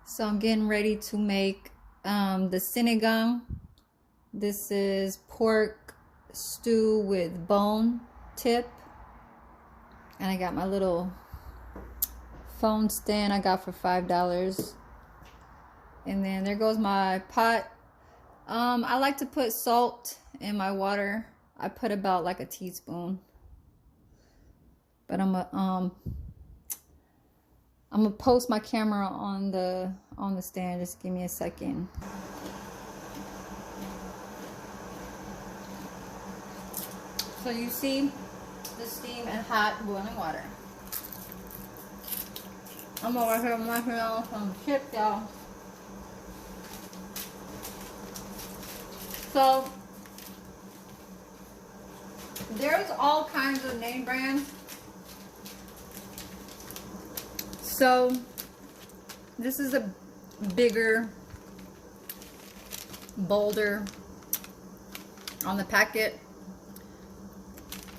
So I'm getting ready to make the sinigang. This is pork stew with bone tip. And I got my little phone stand I got for $5. And then there goes my pot. I like to put salt in my water. I put about like a teaspoon. But I'm gonna post my camera on the stand. Just give me a second. So you see the steam and hot boiling water. I'm over here washing on some chips, y'all. So there's all kinds of name brands. So this is a bigger, bolder on the packet.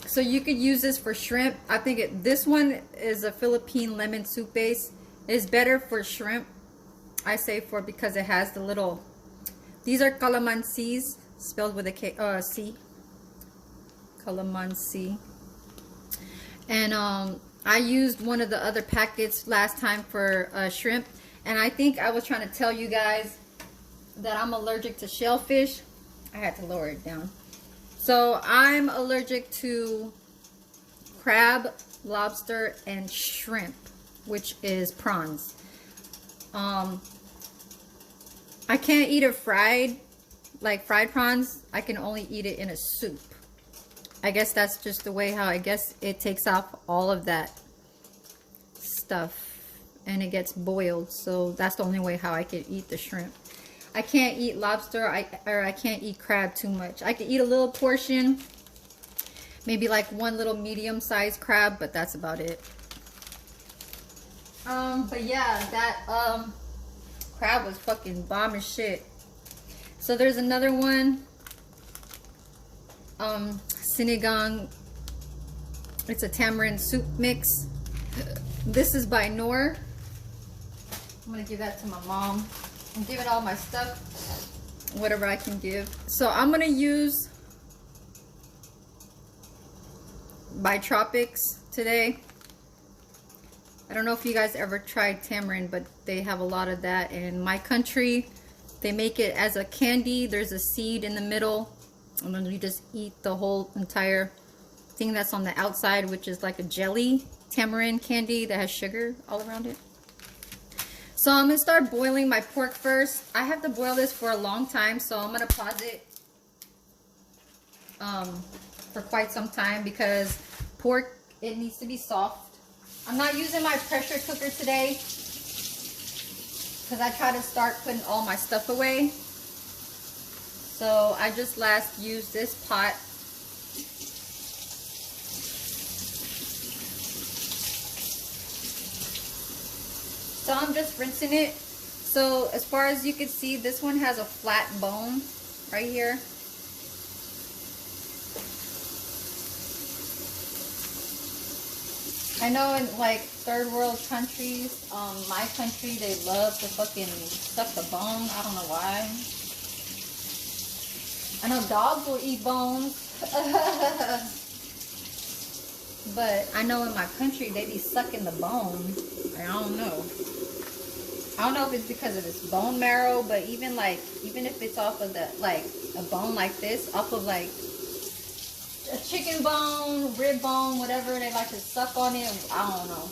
So you could use this for shrimp. I think this one is a Philippine lemon soup base. It's better for shrimp, I say, because it has the little, these are calamansis, spelled with a K, C. Calamansi. And I used one of the other packets last time for shrimp. And I think I was trying to tell you guys that I'm allergic to shellfish. I had to lower it down. So I'm allergic to crab, lobster, and shrimp, which is prawns. I can't eat it fried, like fried prawns. I can only eat it in a soup. I guess that's just the way how I guess it takes off all of that stuff and it gets boiled. So that's the only way how I can eat the shrimp. I can't eat lobster or I can't eat crab too much. I can eat a little portion, maybe like one little medium-sized crab, but that's about it. But yeah, that crab was fucking bomb as shit. So there's another one, Sinagang. It's a tamarind soup mix. This is by Noor. I'm gonna give that to my mom. I'm giving all my stuff, whatever I can give. So I'm gonna use by Tropics today. I don't know if you guys ever tried tamarind, but they have a lot of that in my country. They make it as a candy. There's a seed in the middle, and then you just eat the whole entire thing that's on the outside, which is like a jelly tamarind candy that has sugar all around it. So I'm gonna start boiling my pork first. I have to boil this for a long time, so I'm gonna pause it for quite some time because pork, it needs to be soft. I'm not using my pressure cooker today because I try to start putting all my stuff away. So I just last used this pot. So I'm just rinsing it. So as far as you can see, this one has a flat bone right here. I know in like third world countries, my country, they love to fucking suck the bone. I don't know why. I know dogs will eat bones. But I know in my country, they be sucking the bone. I don't know. I don't know if it's because of this bone marrow, but even if it's off of the, like a bone like this, off of like a chicken bone, rib bone, whatever, they like to suck on it. I don't know.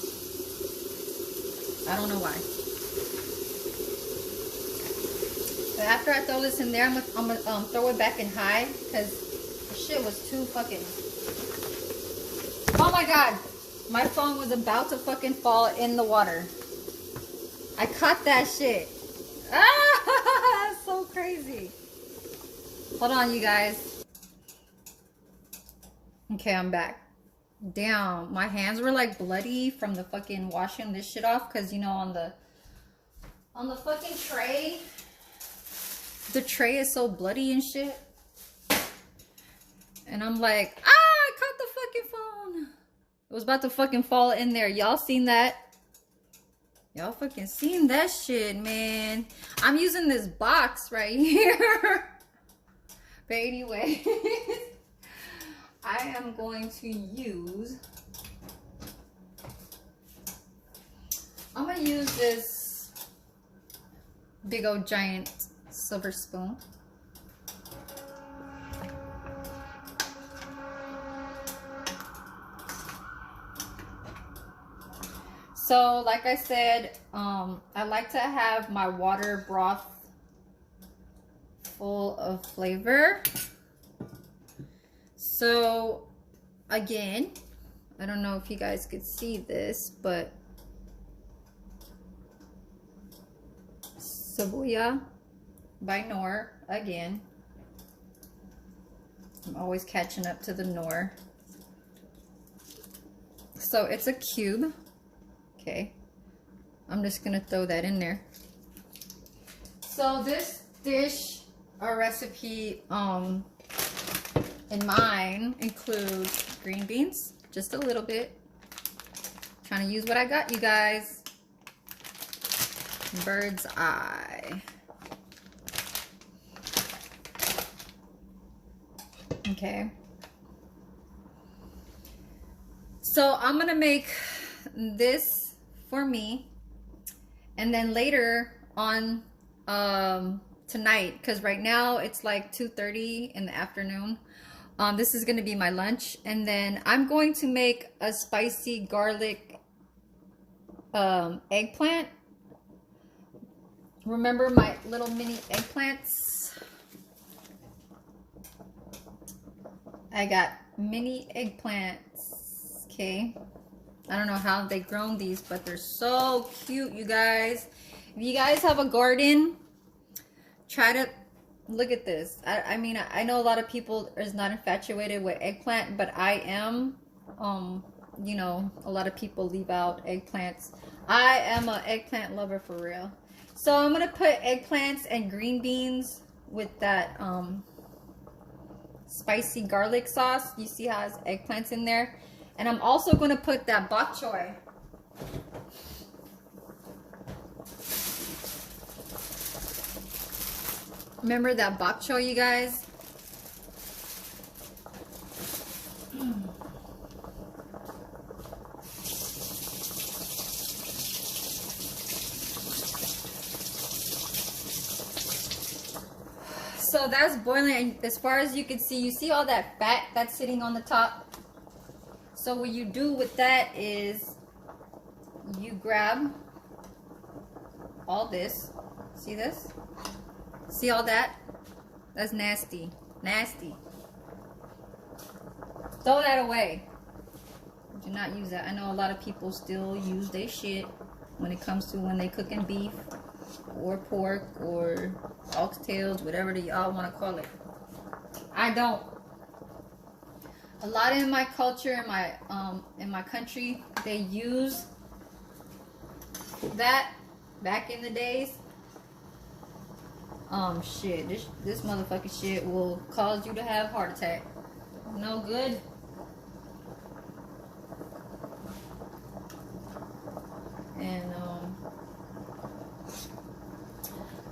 I don't know why. But after I throw this in there, I'm gonna throw it back in high because the shit was too fucking. Oh my god, my phone was about to fucking fall in the water. I caught that shit. Ah, so crazy. Hold on, you guys. Okay, I'm back. Damn, my hands were like bloody from the fucking washing this shit off, because you know on the fucking tray, the tray is so bloody and shit. And I'm like, I caught the fucking phone. It was about to fucking fall in there. Y'all seen that? Y'all fucking seen that shit, man. I'm using this box right here. But anyway, I am going to use, I'm going to use this big old giant silver spoon. So, like I said, I like to have my water broth full of flavor. So, again, I don't know if you guys could see this, but Cebulla by Knorr, again. I'm always catching up to the Knorr. So, it's a cube. Okay, I'm just gonna throw that in there. So this dish or recipe in mine includes green beans, just a little bit. Trying to use what I got, you guys. Bird's eye. Okay. So I'm gonna make this for me, and then later on tonight, because right now it's like 2:30 in the afternoon, this is going to be my lunch, and then I'm going to make a spicy garlic eggplant. Remember my little mini eggplants? I got mini eggplants. Okay, I don't know how they grown these, but they're so cute, you guys. If you guys have a garden, try to look at this. I mean, I know a lot of people is not infatuated with eggplant, but I am. You know, a lot of people leave out eggplants. I am an eggplant lover for real. So I'm gonna put eggplants and green beans with that spicy garlic sauce. You see how it's eggplants in there? And I'm also going to put that bok choy. Remember that bok choy, you guys? So that's boiling, and as far as you can see, you see all that fat that's sitting on the top? So what you do with that is you grab all this. See this? See all that? That's nasty. Nasty. Throw that away. Do not use that. I know a lot of people still use their shit when it comes to when they cooking beef or pork or oxtails, whatever y'all want to call it. I don't. A lot in my culture, in my country, they use that back in the days. Shit, this motherfucking shit will cause you to have a heart attack. No good. And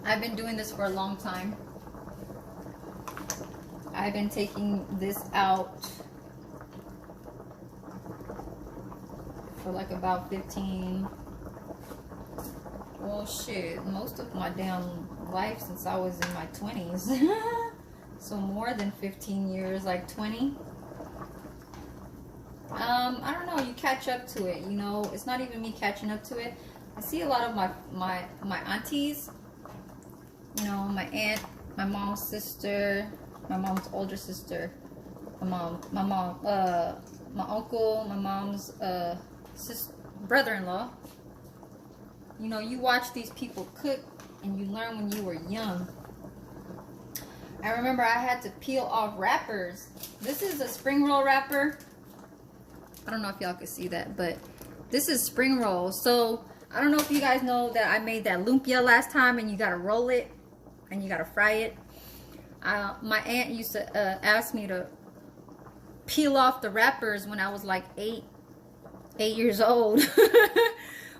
I've been doing this for a long time. I've been taking this out for like about 15, well shit, most of my damn life since I was in my 20s. So more than 15 years, like 20. I don't know, you catch up to it, you know. It's not even me catching up to it. I see a lot of my aunties, you know, my aunt, my mom's sister, my mom's older sister, my uncle, my mom's brother-in-law. You know, you watch these people cook and you learn when you were young. I remember I had to peel off wrappers. This is a spring roll wrapper. I don't know if y'all can see that, but this is spring roll. So I don't know if you guys know that I made that lumpia last time, and you gotta roll it and you gotta fry it. My aunt used to ask me to peel off the wrappers when I was like 8 years old.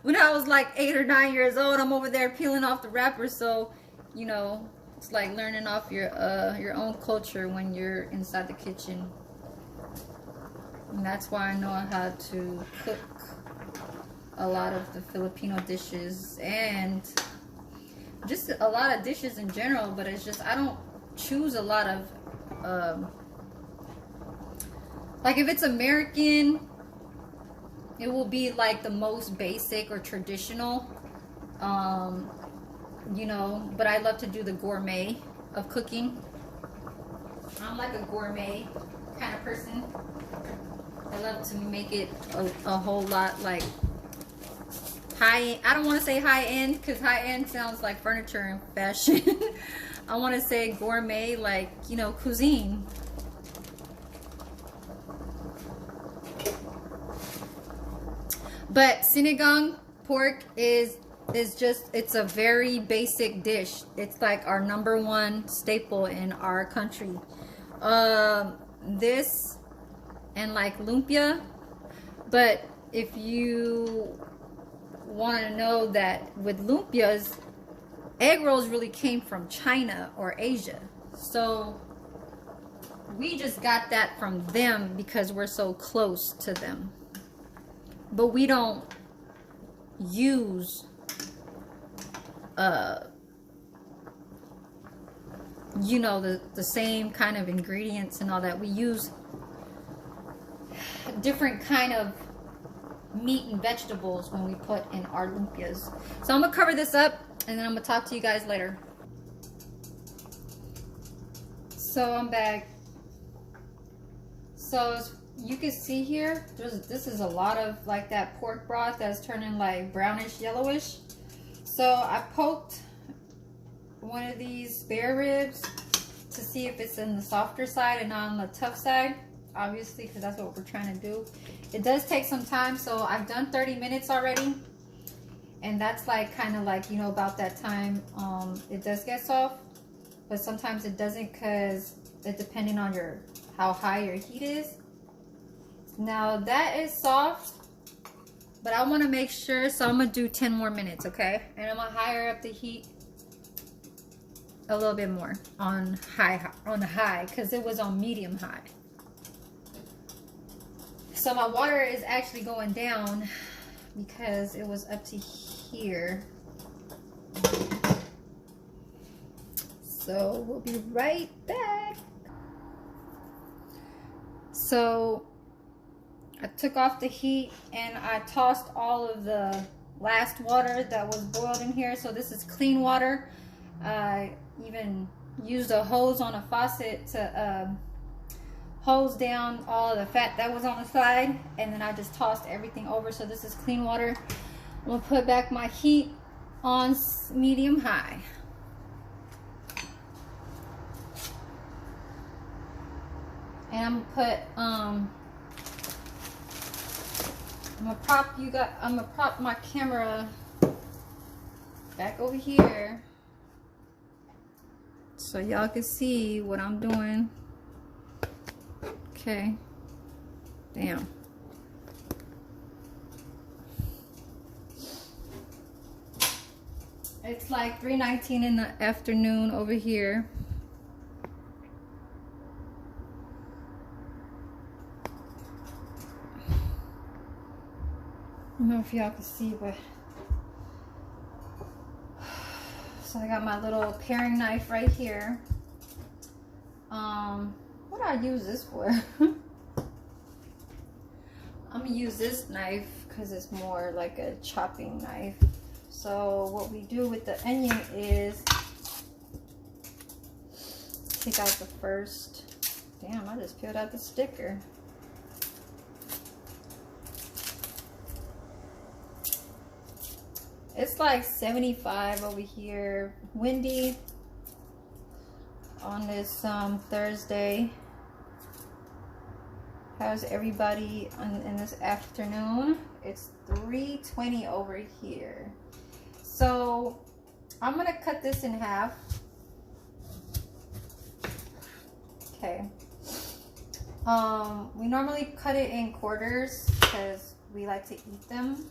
when I was like 8 or 9 years old. I'm over there peeling off the wrapper. So, you know, it's like learning off your own culture when you're inside the kitchen. And that's why I know how to cook a lot of the Filipino dishes and just a lot of dishes in general. But it's just I don't choose a lot of like if it's American, it will be like the most basic or traditional, you know, but I love to do the gourmet of cooking. I'm like a gourmet kind of person. I love to make it a whole lot like high. I don't want to say high end because high end sounds like furniture and fashion. I want to say gourmet, like, you know, cuisine. But sinigang pork is just, it's a very basic dish. It's like our #1 staple in our country. This and like lumpia. But if you want to know that with lumpias, egg rolls really came from China or Asia. So we just got that from them because we're so close to them. But we don't use you know, the same kind of ingredients and all that. We use different kind of meat and vegetables when we put in our lumpias. So I'm gonna cover this up and then I'm gonna talk to you guys later. So I'm back. So as you can see here, this is a lot of like that pork broth that's turning like brownish yellowish. So I poked one of these spare ribs to see if it's in the softer side and not on the tough side, obviously, because that's what we're trying to do. It does take some time, so I've done 30 minutes already, and that's like kind of like, you know, about that time it does get soft, but sometimes it doesn't because it depending on how high your heat is. Now that is soft, but I want to make sure, so I'm gonna do 10 more minutes, okay? And I'm gonna higher up the heat a little bit more on high because it was on medium high. So my water is actually going down because it was up to here. So we'll be right back. So I took off the heat and I tossed all of the last water that was boiled in here. So this is clean water. I even used a hose on a faucet to hose down all of the fat that was on the side, and then I just tossed everything over. So this is clean water. I'm gonna put back my heat on medium high. And I'm gonna put I'm gonna prop my camera back over here so y'all can see what I'm doing. Okay. Damn. It's like 3:19 in the afternoon over here. I don't know if y'all can see, but so I got my little paring knife right here. What do I use this for? I'm gonna use this knife because it's more like a chopping knife. So what we do with the onion is take out the first. Damn, I just peeled out the sticker. It's like 75 over here, windy on this Thursday. How's everybody in this afternoon? It's 3:20 over here. So I'm gonna cut this in half. Okay. We normally cut it in quarters because we like to eat them.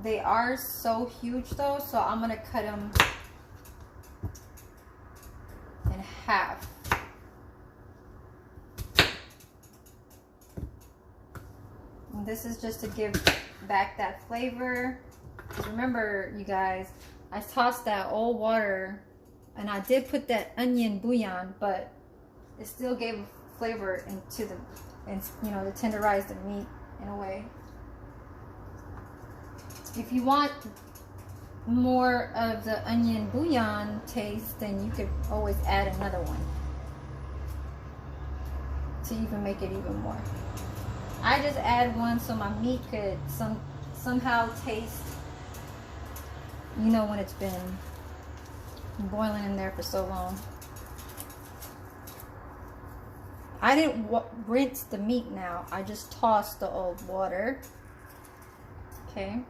They are so huge though, so I'm gonna cut them in half. And this is just to give back that flavor. Remember, you guys, I tossed that old water and I did put that onion bouillon, but it still gave flavor into the, and you know, to tenderize the meat in a way. If you want more of the onion bouillon taste, then you could always add another one to even make it even more. I just add one so my meat could somehow taste, you know, when it's been boiling in there for so long. I didn't rinse the meat now. I just tossed the old water. Okay.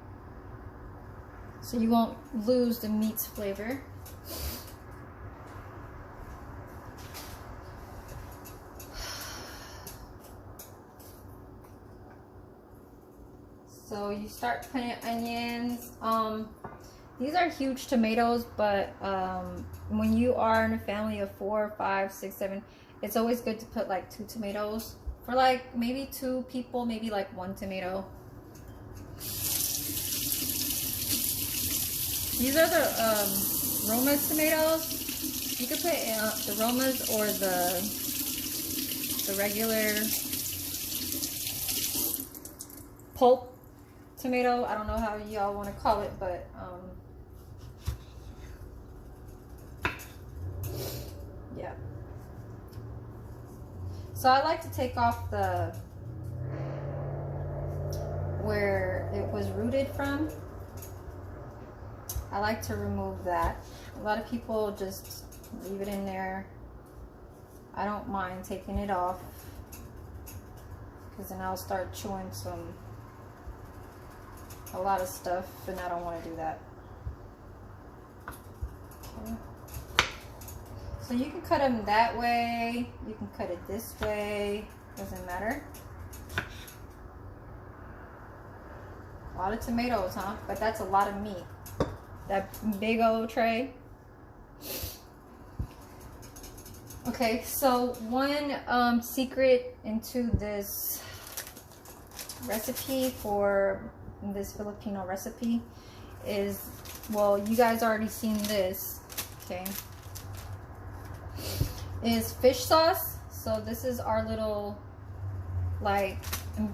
So you won't lose the meat's flavor. So you start putting onions. These are huge tomatoes, but when you are in a family of 4, 5, 6, 7, it's always good to put like 2 tomatoes. For like maybe 2 people, maybe like 1 tomato. These are the Roma tomatoes. You could put the Romas or the regular pulp tomato. I don't know how y'all want to call it, but yeah. So I like to take off the where it was rooted from. I like to remove that. A lot of people just leave it in there. I don't mind taking it off, because then I'll start chewing a lot of stuff, and I don't want to do that. Okay. So you can cut them that way, you can cut it this way, doesn't matter. A lot of tomatoes, huh? But that's a lot of meat. That big old tray. Okay, so one secret into this recipe, for this Filipino recipe, is, well, you guys already seen this, okay, is fish sauce. So this is our little like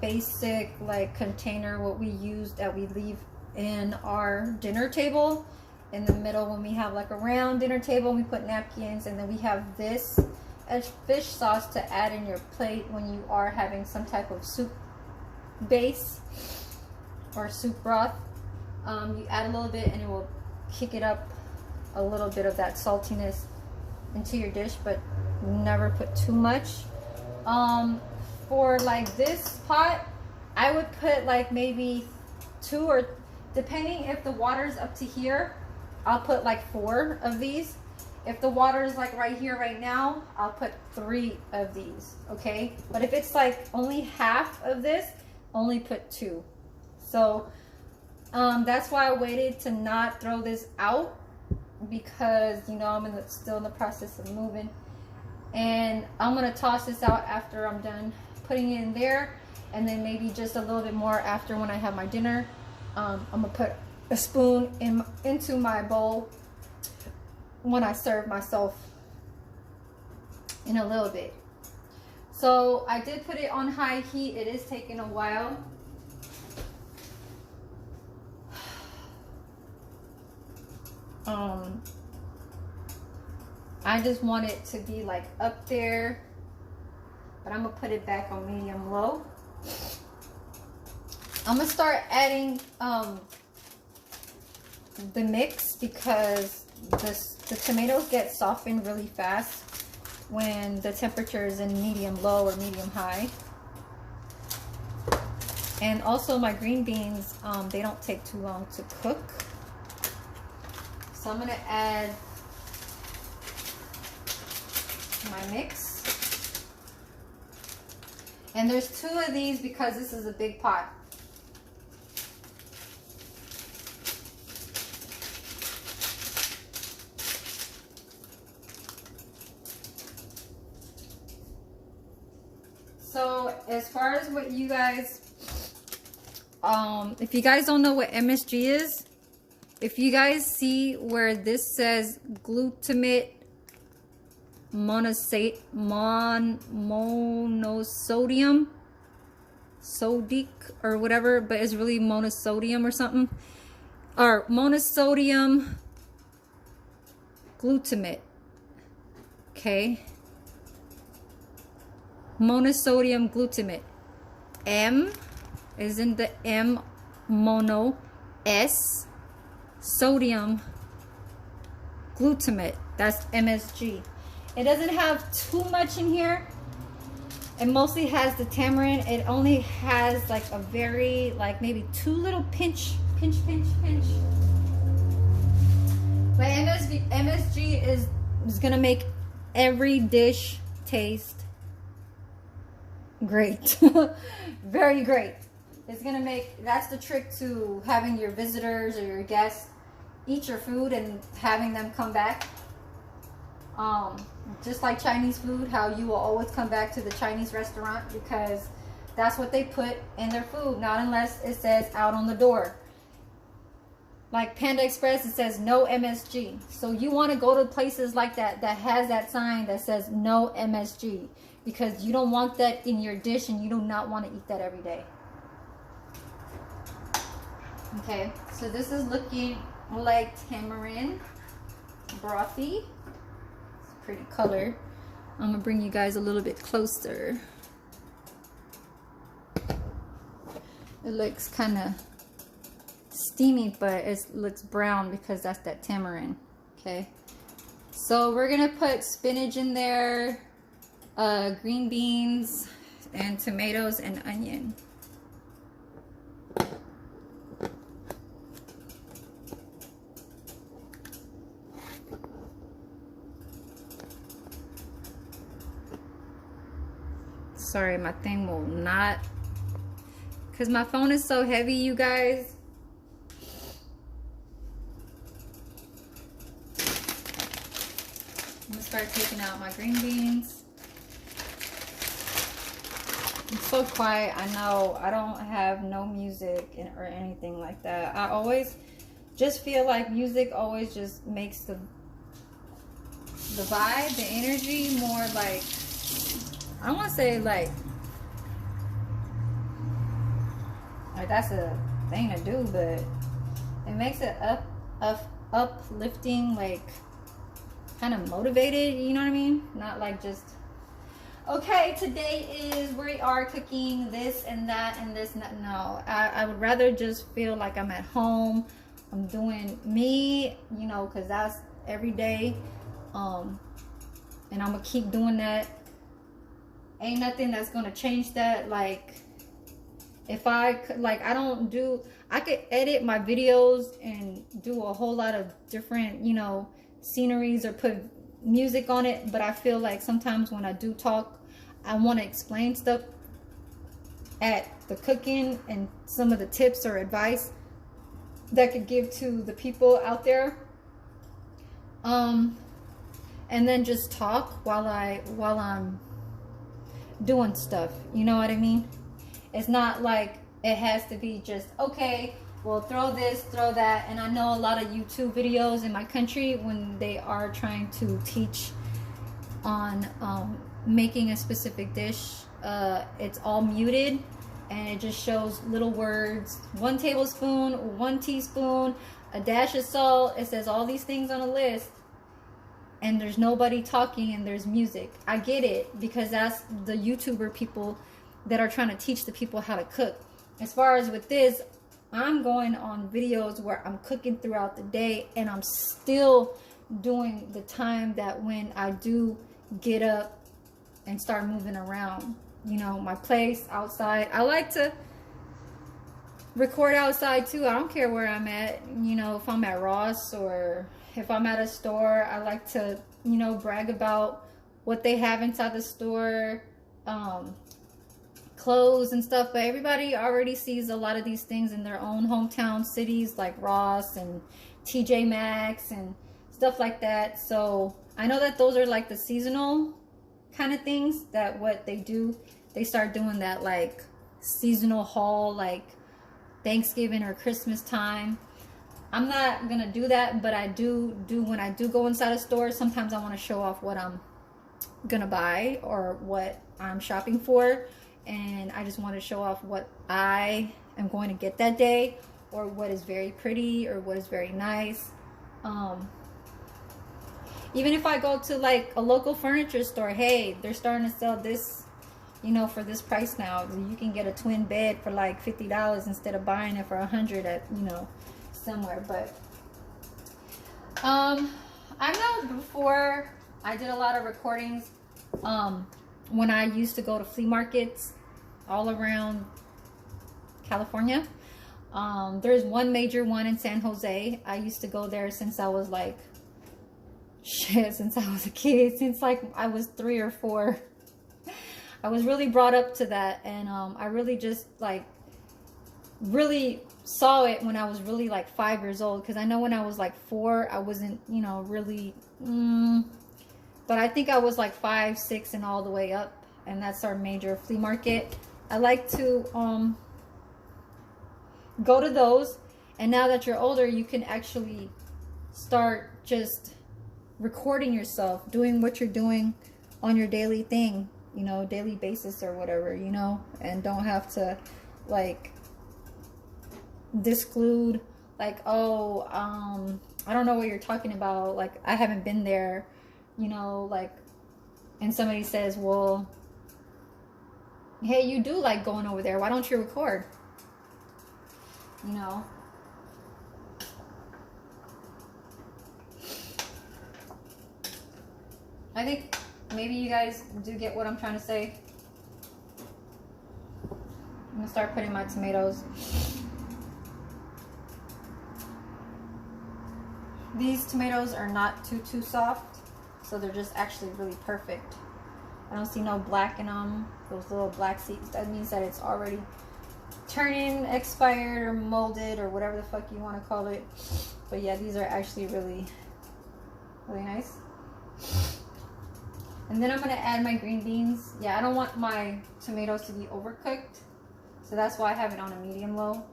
basic like container, what we use, that we leave in our dinner table in the middle when we have like a round dinner table. We put napkins, and then we have this as fish sauce to add in your plate when you are having some type of soup base or soup broth. You add a little bit and it will kick it up a little bit of that saltiness into your dish, but never put too much. For like this pot, I would put like maybe 2, or depending if the water's up to here, I'll put like 4 of these. If the water is like right here right now, I'll put 3 of these, okay? But if it's like only half of this, only put 2. So that's why I waited to not throw this out, because you know I'm still in the process of moving, and I'm gonna toss this out after I'm done putting it in there, and then maybe just a little bit more after when I have my dinner. I'm gonna put a spoon into my bowl when I serve myself in a little bit. So I did put it on high heat. It is taking a while. I just want it to be like up there, but I'm gonna put it back on medium low. I'm gonna start adding the mix, because the tomatoes get softened really fast when the temperature is in medium low or medium high. And also my green beans, they don't take too long to cook. So I'm gonna add my mix. And there's 2 of these because this is a big pot. So as far as what you guys, if you guys don't know what MSG is, if you guys see where this says glutamate monosodium, sodic or whatever, but it's really monosodium or something, or monosodium glutamate. Okay, monosodium glutamate. M is in the M, mono, S, sodium glutamate. That's MSG. It doesn't have too much in here. It mostly has the tamarind. It only has like a very, like maybe 2 little pinch. But MSG is gonna make every dish taste great. Very great. It's gonna make, that's the trick to having your visitors or your guests eat your food and having them come back. Just like Chinese food, how you will always come back to the Chinese restaurant because that's what they put in their food, not unless it says out on the door. Like Panda Express, it says no MSG. So you want to go to places like that that has that sign that says no MSG, because you don't want that in your dish and you do not want to eat that every day. Okay, so this is looking like tamarind brothy. It's a pretty color. I'm gonna bring you guys a little bit closer. It looks kind of steamy, but it looks brown because that's that tamarind. Okay, so we're gonna put spinach in there, green beans and tomatoes and onion. Sorry, my thing will not, because my phone is so heavy, you guys. I'm gonna start taking out my green beans. It's so quiet. I know I don't have no music or anything like that. I always just feel like music always just makes the vibe, the energy more like, I don't want to say like that's a thing to do, but it makes it uplifting, like kind of motivated, you know what I mean? Not like just, okay, today we are cooking this and that and this. No, I would rather just feel like I'm at home, I'm doing me, you know, because that's every day, and I'm gonna keep doing that. Ain't nothing that's gonna change that. Like if I could edit my videos and do a whole lot of different, you know, sceneries or put music on it, but I feel like sometimes when I do talk, I want to explain stuff at the cooking and some of the tips or advice that could give to the people out there, and then just talk while I'm doing stuff, you know what I mean? It's not like it has to be just, okay, well, throw this, throw that. And I know a lot of YouTube videos in my country, when they are trying to teach on making a specific dish, it's all muted and it just shows little words, 1 tablespoon, 1 teaspoon, a dash of salt. It says all these things on a list, and there's nobody talking and there's music. I get it, because that's the YouTuber people that are trying to teach the people how to cook. As far as with this, I'm going on videos where I'm cooking throughout the day and I'm still doing the time that when I do get up and start moving around, you know, my place outside. I like to record outside too. I don't care where I'm at, you know, if I'm at Ross or if I'm at a store. I like to, you know, brag about what they have inside the store, clothes and stuff. But everybody already sees a lot of these things in their own hometown cities, like Ross and TJ Maxx and stuff like that. So I know that those are like the seasonal kind of things that what they do they start doing that like seasonal haul, like Thanksgiving or Christmas time. I'm not gonna do that, but I do when I do go inside a store, sometimes I want to show off what I'm gonna buy or what I'm shopping for, and I just want to show off what I am going to get that day, or what is very pretty, or what is very nice. Even if I go to like a local furniture store, hey, they're starting to sell this, you know, for this price now. You can get a twin bed for like $50 instead of buying it for $100 at, you know, somewhere. But I know before I did a lot of recordings when I used to go to flea markets all around California. There's one major one in San Jose. I used to go there since I was like, shit, since I was a kid, since like I was 3 or 4. I was really brought up to that, and I really just like really saw it when I was really like 5 years old, because I know when I was like 4 I wasn't, you know, really but I think I was like 5, 6 and all the way up, and that's our major flea market. I like to go to those, and now that you're older you can actually start just recording yourself doing what you're doing on your daily thing, you know, daily basis or whatever, you know, and don't have to like disclude like, oh, I don't know what you're talking about, like I haven't been there, you know, like, and somebody says, well, hey, you do like going over there, why don't you record, you know? I think maybe you guys do get what I'm trying to say. I'm gonna start putting my tomatoes. These tomatoes are not too soft, so they're just actually really perfect. I don't see no black in them, those little black seeds. That means that it's already turning expired or molded or whatever the fuck you want to call it. But yeah, these are actually really nice. And then I'm going to add my green beans. Yeah, I don't want my tomatoes to be overcooked, so that's why I have it on a medium low.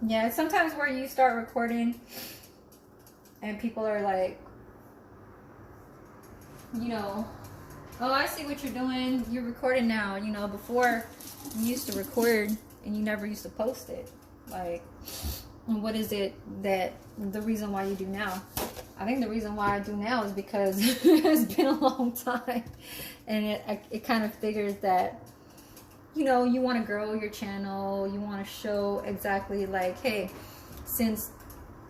Yeah, sometimes where you start recording and people are like, you know, oh, I see what you're doing, you're recording now. You know, before you used to record and you never used to post it. Like, what is it that the reason why you do now? I think the reason why I do now is because it's been a long time, and it kind of figures that, you know, you want to grow your channel, you want to show exactly like, hey, since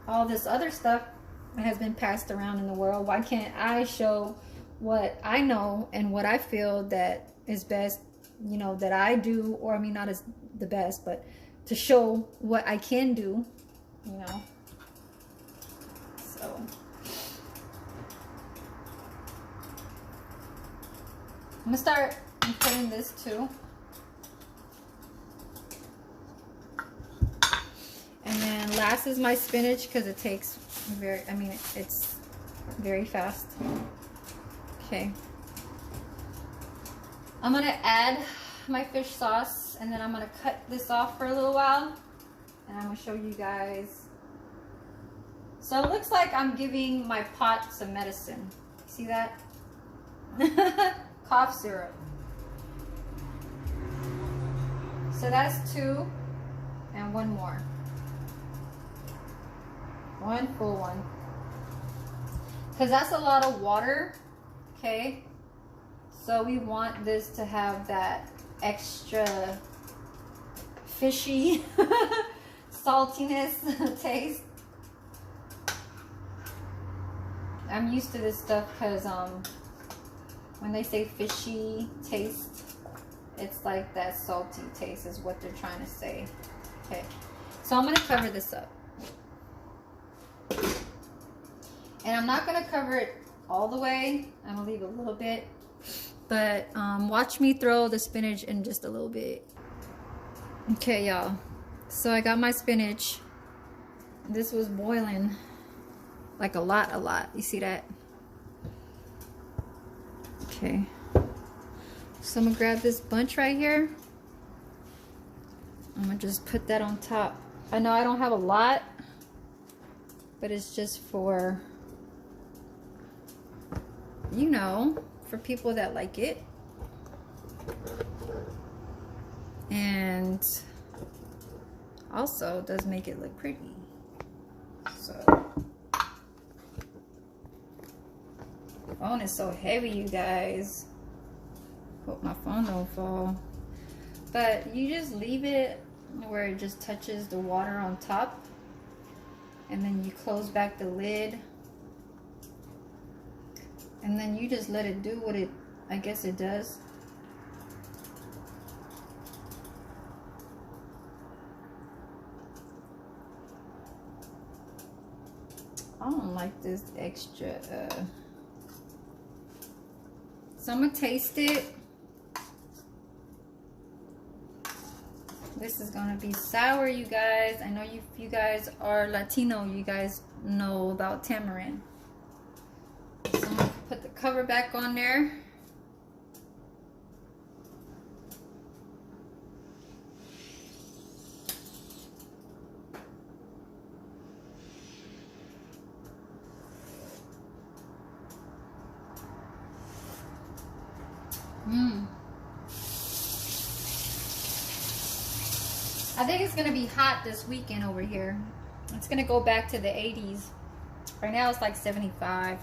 all this other stuff has been passed around in the world, why can't I show what I know and what I feel that is best, you know, that I do, or I mean, not as the best, but to show what I can do, you know. So I'm gonna start putting this too. And then last is my spinach, because it takes it's very fast. Okay. I'm gonna add my fish sauce, and then I'm gonna cut this off for a little while, and I'm gonna show you guys. So it looks like I'm giving my pot some medicine. See that? Cough syrup. So that's 2 and 1 more. 1 full one. Because that's a lot of water. Okay. So we want this to have that extra fishy saltiness taste. I'm used to this stuff because when they say fishy taste, it's like that salty taste is what they're trying to say. Okay, so I'm going to cover this up, and I'm not going to cover it all the way. I'm going to leave a little bit, but watch me throw the spinach in just a little bit. Okay, y'all, so I got my spinach. This was boiling Like a lot. You see that? Okay. So I'm gonna grab this bunch right here. I'm gonna just put that on top. I know I don't have a lot, but it's just for, you know, for people that like it. And also does make it look pretty. So, the phone is so heavy, you guys. Hope my phone don't fall. But you just leave it where it just touches the water on top, and then you close back the lid, and then you just let it do what it, I guess it does. I don't like this extra, so I'm gonna taste it. This is gonna be sour, you guys. I know you guys are Latino, you guys know about tamarind. So I'm gonna put the cover back on there. I think it's gonna be hot this weekend over here. It's gonna go back to the 80s. Right now it's like 75.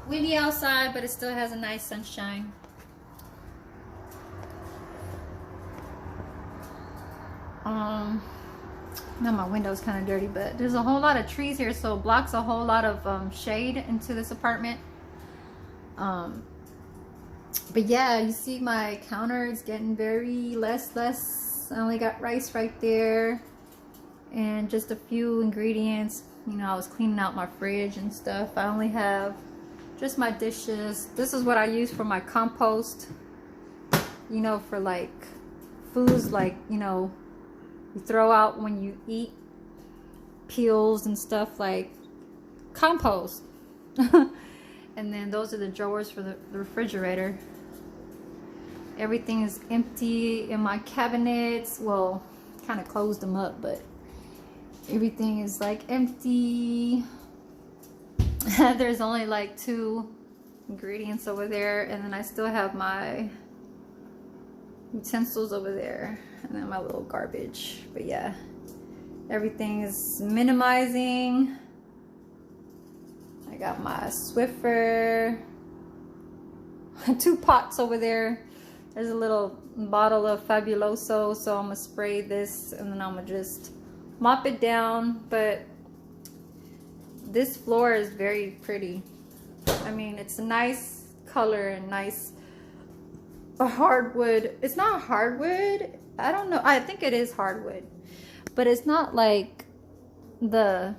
Windy outside, but it still has a nice sunshine. Now my window's kind of dirty, but there's a whole lot of trees here, so it blocks a whole lot of shade into this apartment. But yeah, you see my counter is getting very less. I only got rice right there and just a few ingredients. You know, I was cleaning out my fridge and stuff. I only have just my dishes. This is what I use for my compost, you know, for like foods like, you know, you throw out when you eat, peels and stuff, like compost. And then those are the drawers for the refrigerator. Everything is empty in my cabinets. Well, kind of closed them up, but everything is like empty. There's only like 2 ingredients over there, and then I still have my utensils over there, and then my little garbage. But yeah, everything is minimizing. I got my Swiffer, 2 pots over there. There's a little bottle of Fabuloso, so I'm gonna spray this and then I'm gonna just mop it down. But this floor is very pretty. I mean, it's a nice color and nice hardwood. It's not hardwood. I don't know. I think it is hardwood, but it's not like the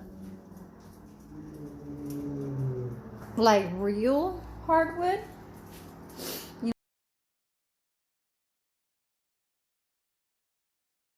real hardwood.